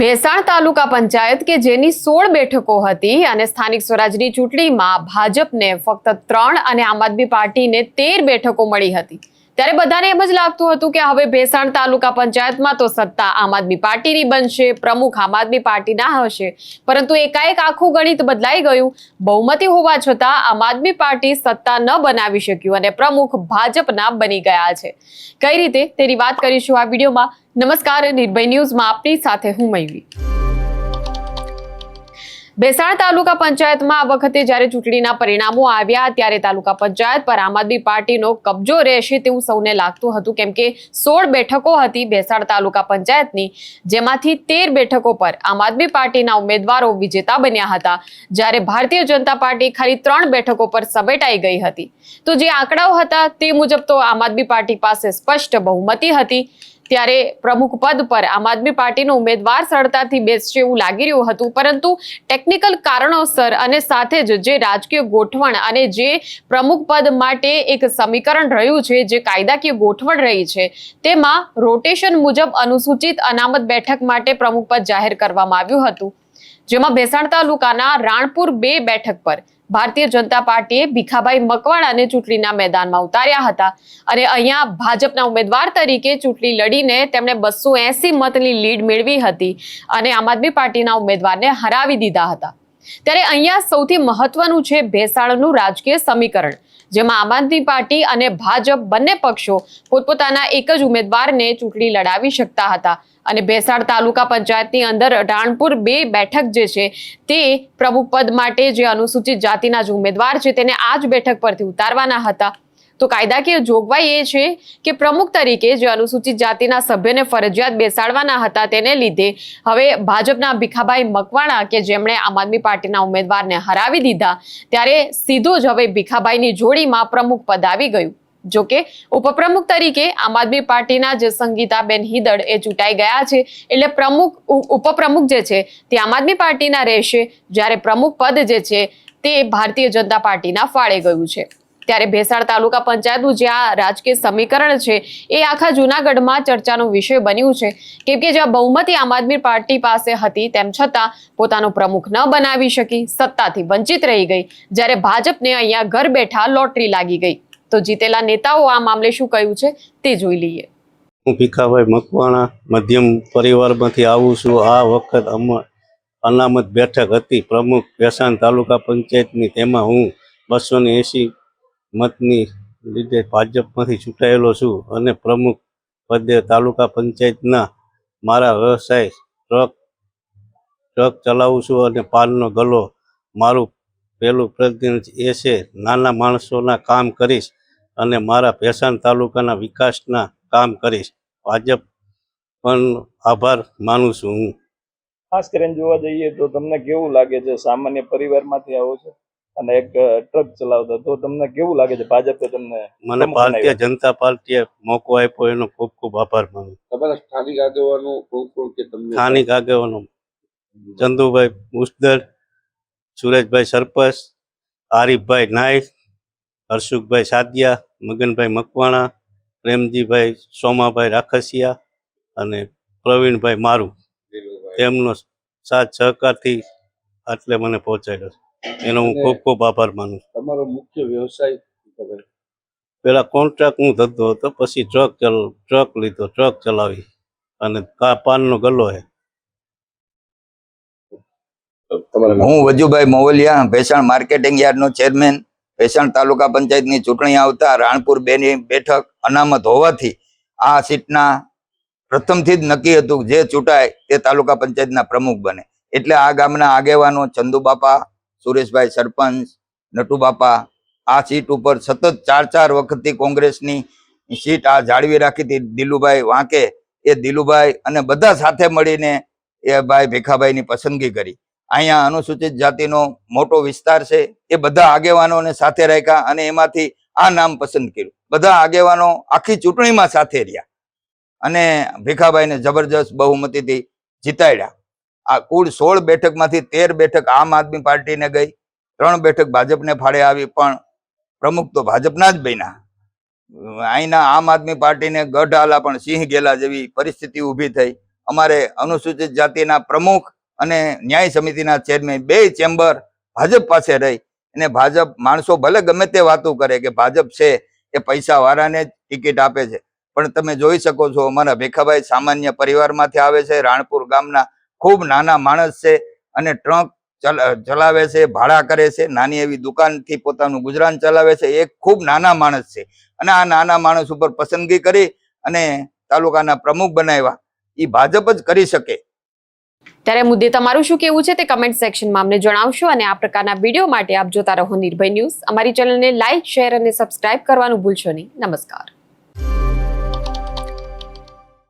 ભેસાણ તાલુકા પંચાયત કે જેની 16 બેઠકો હતી અને સ્થાનિક સ્વરાજની ચૂંટણીમાં ભાજપને ફક્ત 3 અને આમ આદમી પાર્ટીને 13 બેઠકો મળી હતી ત્યારે બધાને એમ જ લાગતું હતું કે હવે ભેસાણ તાલુકા પંચાયતમાં તો સત્તા આમ આદમી પાર્ટીની બનશે, પ્રમુખ આમ આદમી પાર્ટીના હશે, પરંતુ એકાએક આખું ગણિત બદલાઈ ગયું। બહુમતી હોવા છતાં આમ આદમી પાર્ટી સત્તા ન બનાવી શક્યું અને પ્રમુખ ભાજપના બની ગયા છે। કઈ રીતે તેની વાત કરીશું આ વિડીયોમાં। નમસ્કાર, નિર્ભય ન્યૂઝમાં આપની સાથે હું મયુરી। ભેસાણ તાલુકા પંચાયતમાં આ વખતે જ્યારે ચૂંટણીના પરિણામો આવ્યા ત્યારે તાલુકા પંચાયત પર આમ આદમી પાર્ટીનો કબજો રહેશે તેવું સૌને લાગતું હતું, કેમ કે 16 બેઠકો હતી ભેસાણ તાલુકા પંચાયતની, જેમાંથી 13 બેઠકો પર આમ આદમી પાર્ટીના ઉમેદવારો વિજેતા બન્યા હતા, જ્યારે ભારતીય જનતા પાર્ટી ખાલી 3 બેઠકો પર સમેટાઈ ગઈ હતી। તો જે આંકડાઓ હતા તે મુજબ તો આમ આદમી પાર્ટી પાસે સ્પષ્ટ બહુમતી હતી, ત્યારે પ્રમુખ પદ પર આમ આદમી પાર્ટીનો ઉમેદવાર સરળતાથી બેસશે એવું લાગી રહ્યું હતું, પરંતુ ટેકનિકલ કારણોસર અને સાથે જ જે રાજકીય ગોઠવણ અને જે પ્રમુખ પદ માટે એક સમીકરણ રહ્યું છે, જે કાયદાકીય ગોઠવણ રહી છે, તેમાં રોટેશન મુજબ અનુસૂચિત અનામત બેઠક માટે પ્રમુખ પદ જાહેર કરવામાં આવ્યું હતું, જેમાં ભેસાણ તાલુકાના રાણપુર 2 બેઠક પર ભારતીય જનતા પાર્ટીએ ભીખાભાઈ મકવાણાને ચૂંટણીના મેદાનમાં ઉતાર્યા હતા અને અહીંયા ભાજપના ઉમેદવાર તરીકે ચૂંટણી લડીને તેમણે 280 મતની લીડ મેળવી હતી અને આમ આદમી પાર્ટીના ઉમેદવારને હરાવી દીધા હતા। ત્યારે અહીંયા સૌથી મહત્વનું છે ભેસાણનું રાજકીય સમીકરણ, જેમાં આમ આદમી પાર્ટી અને ભાજપ બંને પક્ષો પોતપોતાના એક જ ઉમેદવારને ચૂંટણી લડાવી શકતા હતા અને ભેસાણ તાલુકા પંચાયતની અંદર રાણપુર 2 બેઠક જે છે તે પ્રમુખ પદ માટે જે અનુસૂચિત જાતિના જે ઉમેદવાર છે તેને આ જ બેઠક પરથી ઉતારવાના હતા। તો કાયદાકીય જોગવાઈ એ છે કે પ્રમુખ તરીકે જે અનુસૂચિત જાતિના સભ્યને ફરજિયાત બેસાડવાના હતા, તેને લીધે હવે ભાજપના ભીખાભાઈ મકવાણા કે જેમણે આમ આદમી પાર્ટીના ઉમેદવારને હરાવી દીધા, ત્યારે સીધું જ હવે ભીખાભાઈની જોડીમાં પ્રમુખ પદ આવી ગયું। જોકે ઉપપ્રમુખ તરીકે આમ આદમી પાર્ટીના જે સંગીતાબેન હિદડ એ ચૂંટાઈ ગયા છે, એટલે ઉપપ્રમુખ જે છે તે આમ આદમી પાર્ટીના રહેશે, જ્યારે પ્રમુખ પદ જે છે તે ભારતીય જનતા પાર્ટીના ફાળે ગયું છે। ત્યારે ભેસાણ તાલુકા પંચાયતનું જે આ રાજકીય સમીકરણ છે એ આખા જૂનાગઢમાં ચર્ચાનો વિષય બન્યું છે, કેમ કે જ્યાં બહુમતી આમ આદમી પાર્ટી પાસે હતી તેમ છતાં પોતાનો પ્રમુખ ન બનાવી શકી, સત્તાથી વંચિત રહી ગઈ, જ્યારે ભાજપને અહીંયા ઘર બેઠા લોટરી લાગી ગઈ। તો જીતેલા નેતાઓ આ મામલે શું કહ્યું છે તે જોઈ લઈએ। હું ભીખાભાઈ મકવાણા મધ્યમ પરિવારમાંથી આવું છું। આ વખત અનામત બેઠક હતી પ્રમુખ ભેસાણ તાલુકા પંચાયતની, તેમાં હું 280 મતની લીધે ભાજપમાંથી ચૂંટાયેલો છું અને પ્રમુખ પદે તાલુકા પંચાયતના મારા વ્યવસાય ટ્રક ચલાવું છું અને પાનનો ગલ્લો મારું પહેલું પ્રતિનિધિ એ છે। નાના માણસોના કામ કરીશ અને મારા ભેસાણ તાલુકાના વિકાસના કામ કરીશ। ભાજપ પણ આભાર માનું છું હું। ખાસ કરીને જોવા જઈએ તો તમને કેવું લાગે છે, સામાન્ય પરિવારમાંથી આવો છો અને એક ટ્રક ચલાવતા, તો તમને કેવું લાગે છે ભાજપે તમને? મને ભારતીય જનતા પાર્ટીએ મોકો આપ્યો એનો ખૂબ ખૂબ આભાર માનું। તમારા સ્થાનિક આગેવાનો કોણ કોણ કે તમને? સ્થાનિક આગેવાનો ચંદુભાઈ મુસ્દર, સુરેશભાઈ સરપંચ, આરીફભાઈ નાઈક, હર્ષુખભાઈ સાદિયા, મગનભાઈ મકવાણા, પ્રેમજીભાઈ સોમાભાઈ રાખસિયા અને પ્રવીણભાઈ મારું, તેમનો સાથ સહકારથી આટલે મને પહોંચાડ્યો છે, એનો હું ખૂબ ખૂબ આભાર માનું છું। તમારો મુખ્ય વ્યવસાય? પેલા કોન્ટ્રાક્ટ હું ધંધો હતો, પછી ટ્રક લીધો, ટ્રક ચલાવી અને પાનનો ગલ્લો છે। હું વજુભાઈ મોવલિયા, ભેસાણ માર્કેટિંગ યાર્ડનો ચેરમેન। ભેસાણ તાલુકા પંચાયતની ચૂંટણી આવતા રાણપુર 2ની બેઠક અનામત હોવાથી આ સીટના પ્રથમથી જ નક્કી હતું જે ચૂંટાય તે તાલુકા પંચાયતના પ્રમુખ બને, એટલે આ ગામના આગેવાનો ચંદુબાપા, સુરેશભાઈ સરપંચ, નટુબાપા આ સીટ ઉપર સતત 4 વખતથી કોંગ્રેસની સીટ આ જાળવી રાખી હતી। દિલુભાઈ વાંકે, એ દિલુભાઈ અને બધા સાથે મળીને એ ભાઈ ભીખાભાઈની પસંદગી કરી। અહીંયા અનુસૂચિત જાતિનો મોટો વિસ્તાર છે, એ બધા આગેવાનોને સાથે રાખ્યા અને એમાંથી આ નામ પસંદ કર્યું। બધા આગેવાનો આખી ચૂંટણીમાં સાથે રહ્યા અને ભીખાભાઈને જબરજસ્ત બહુમતીથી જીતાડ્યા। આ કુલ 16 બેઠકમાંથી 13 બેઠક આમ આદમી પાર્ટીને ગઈ, 3 બેઠક ભાજપને ફાળે આવી, પણ પ્રમુખ તો ભાજપના જ બન્યા। અહીંના આમ આદમી પાર્ટીને ગઢ આલા પણ સિંહ ગેલા જેવી પરિસ્થિતિ ઊભી થઈ અમારે અનુસૂચિત જાતિના પ્રમુખ અને ન્યાય સમિતિના ચેરમેન બે ચેમ્બર ભાજપ પાસે રહી અને ભાજપ માણસો ભલે ગમે તે વાતો કરે કે ભાજપ છે એ પૈસા વાળાને જ ટિકિટ આપે છે, પણ તમે જોઈ શકો છો અમારા ભેખાભાઈ સામાન્ય પરિવારમાંથી આવે છે, રાણપુર ગામના ખૂબ નાના માણસ છે અને ટ્રક ચલાવે છે, ભાડા કરે છે, નાની એવી દુકાનથી પોતાનું ગુજરાન ચલાવે છે. એક ખૂબ નાના માણસ છે અને આ નાના માણસ ઉપર પસંદગી કરી અને તાલુકાના પ્રમુખ બનાવ્યા. એ ભાજપ જ કરી શકે. ત્યારે મુદ્દે તમારું શું કહેવું છે તે કમેન્ટ સેક્શનમાં અમને જણાવશો અને આ પ્રકારના વિડીયો માટે આપ જોતા રહો નિર્ભય ન્યૂઝ. અમારી ચેનલને લાઇક, શેર અને સબસ્ક્રાઇબ કરવાનું ભૂલશો નહીં. નમસ્કાર.